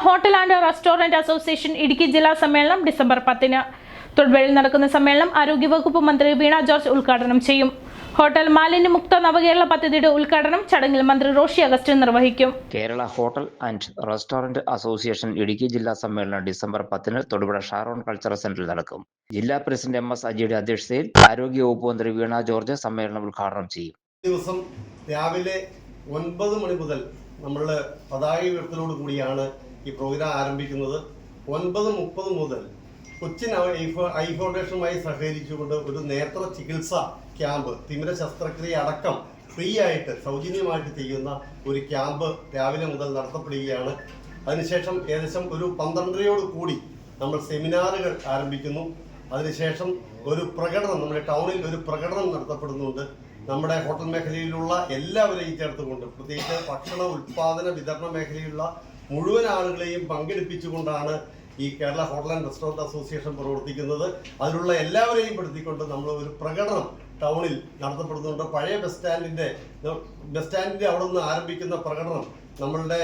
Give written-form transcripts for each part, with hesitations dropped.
Hotel and restaurant association Idukki ജില്ലാ സമ്മേളനം December 10-ന് തൊടുപുഴയിൽ നടക്കുന്ന സമ്മേളനം ആരോഗ്യവകുപ്പ് മന്ത്രി വീണ ജോർജ് ഉദ്ഘാടനം ചെയ്യും. ഹോട്ടൽ മാലിന്യമുക്ത നവകേരള പദ്ധതിയുടെ ഉദ്ഘാടനം ചടങ്ങിൽ മന്ത്രി റോഷി അഗസ്റ്റിൻ നിർവഹിക്കും. Kerala hotel and restaurant association Idukki ജില്ലാ സമ്മേളനം ഡിസംബർ 10-ന് തൊടുപുഴ ഷാരോൺ കൾച്ചറൽ സെന്ററിൽ നടക്കും. ജില്ലാ പ്രസിഡന്റ് MS അജിയുടെ അധ്യക്ഷതയിൽ ആരോഗ്യവകുപ്പ് മന്ത്രി വീണ ജോർജ് സമ്മേളനം ഉദ്ഘാടനം ചെയ്യും. ദിവസം രാവിലെ 9 മണി മുതൽ നമ്മൾ പതാക ഉയർത്തലോട് കൂടിയാണ് ഈ പ്രോഗ്രാം ആരംഭിക്കുന്നത്. 9:30 മുതൽ കൊച്ചിൻ ഐ ഫൗണ്ടേഷനുമായി സഹകരിച്ചുകൊണ്ട് ഒരു നേത്ര ചികിത്സ ക്യാമ്പ്, തിമിര ശസ്ത്രക്രിയ അടക്കം ഫ്രീ ആയിട്ട് സൗജന്യമായിട്ട് ചെയ്യുന്ന ഒരു ക്യാമ്പ് രാവിലെ മുതൽ നടത്തപ്പെടുകയാണ്. അതിനുശേഷം ഏകദേശം ഒരു 12:30 കൂടി നമ്മൾ സെമിനാറുകൾ ആരംഭിക്കുന്നു. അതിനുശേഷം ഒരു പ്രകടനം, നമ്മുടെ ടൗണിൽ ഒരു പ്രകടനം നടത്തപ്പെടുന്നുണ്ട്. നമ്മുടെ ഹോട്ടൽ മേഖലയിലുള്ള എല്ലാവരെയും ചേർത്തുകൊണ്ട്, പ്രത്യേകിച്ച് ഭക്ഷണ ഉൽപാദന വിതരണ മേഖലയിലുള്ള മുഴുവൻ ആളുകളെയും പങ്കെടുപ്പിച്ചുകൊണ്ടാണ് ഈ Kerala hotel and restaurant association പ്രവർത്തിക്കുന്നത്. അതിലുള്ള എല്ലാവരെയും പെടുത്തിക്കൊണ്ട് നമ്മൾ ഒരു പ്രകടനം ടൗണിൽ നടത്തപ്പെടുന്നുണ്ട്. പഴയ ബസ് സ്റ്റാൻഡിന്റെ അവിടെ നിന്ന് ആരംഭിക്കുന്ന പ്രകടനം നമ്മളുടെ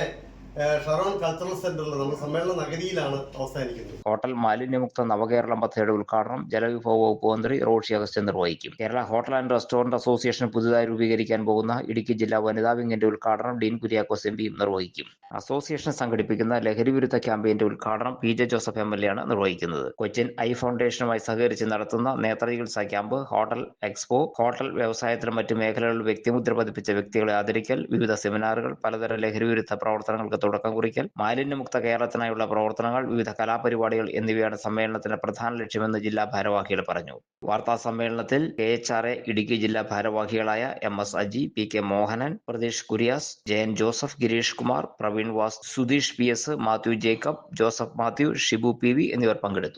ഷാരോൺ കൾച്ചറൽ സെന്ററിൽ നമ്മുടെ സമ്മേളന നഗരിയിലാണ് അവസാനിക്കുന്നത്. ഹോട്ടൽ മാലിന്യമുക്ത നവകേരളം പദ്ധതിയുടെ ഉദ്ഘാടനം ജലവിഭവ വകുപ്പ് മന്ത്രി റോഷി അഗസ്റ്റിൻ നിർവഹിക്കും. Kerala hotel and restaurant association പുതുതായി രൂപീകരിക്കാൻ പോകുന്ന ഇടുക്കി ജില്ലാ വനിതാ വിങ്ങിന്റെ ഉദ്ഘാടനം ഡീൻ കുര്യാക്കോസ് MP നിർവഹിക്കും. അസോസിയേഷൻ സംഘടിപ്പിക്കുന്ന ലഹരി വിരുദ്ധ ക്യാമ്പയിന്റെ ഉദ്ഘാടനം PJ ജോസഫ് MLA ആണ് നിർവഹിക്കുന്നത്. കൊച്ചിൻ ഐ ഫൗണ്ടേഷനുമായി സഹകരിച്ച് നടത്തുന്ന നേത്ര ചികിത്സാ ക്യാമ്പ്, ഹോട്ടൽ എക്സ്പോ, ഹോട്ടൽ വ്യവസായത്തിലും മറ്റു മേഖലകളിൽ വ്യക്തിമുദ്ര പതിപ്പിച്ച വ്യക്തികളെ ആദരിക്കൽ, വിവിധ സെമിനാറുകൾ, പലതരം ലഹരി വിരുദ്ധ പ്രവർത്തനങ്ങൾക്ക് തുടക്കം കുറിക്കൽ, മാലിന്യമുക്ത കേരളത്തിനായുള്ള പ്രവർത്തനങ്ങൾ, വിവിധ കലാപരിപാടികൾ എന്നിവയാണ് സമ്മേളനത്തിന്റെ പ്രധാന ലക്ഷ്യമെന്ന് ജില്ലാ ഭാരവാഹികൾ പറഞ്ഞു. വാർത്താ സമ്മേളനത്തിൽ KHRA ഇടുക്കി ജില്ലാ ഭാരവാഹികളായ MS Aji, PK Mohanan, Pratheesh Kurias, Jayan Joseph, Girish Kumar, Praveen was, Sudheesh PS, Mathew Jacob, Joseph Mathew, Shibu PV എന്നിവർ പങ്കെടുത്തു.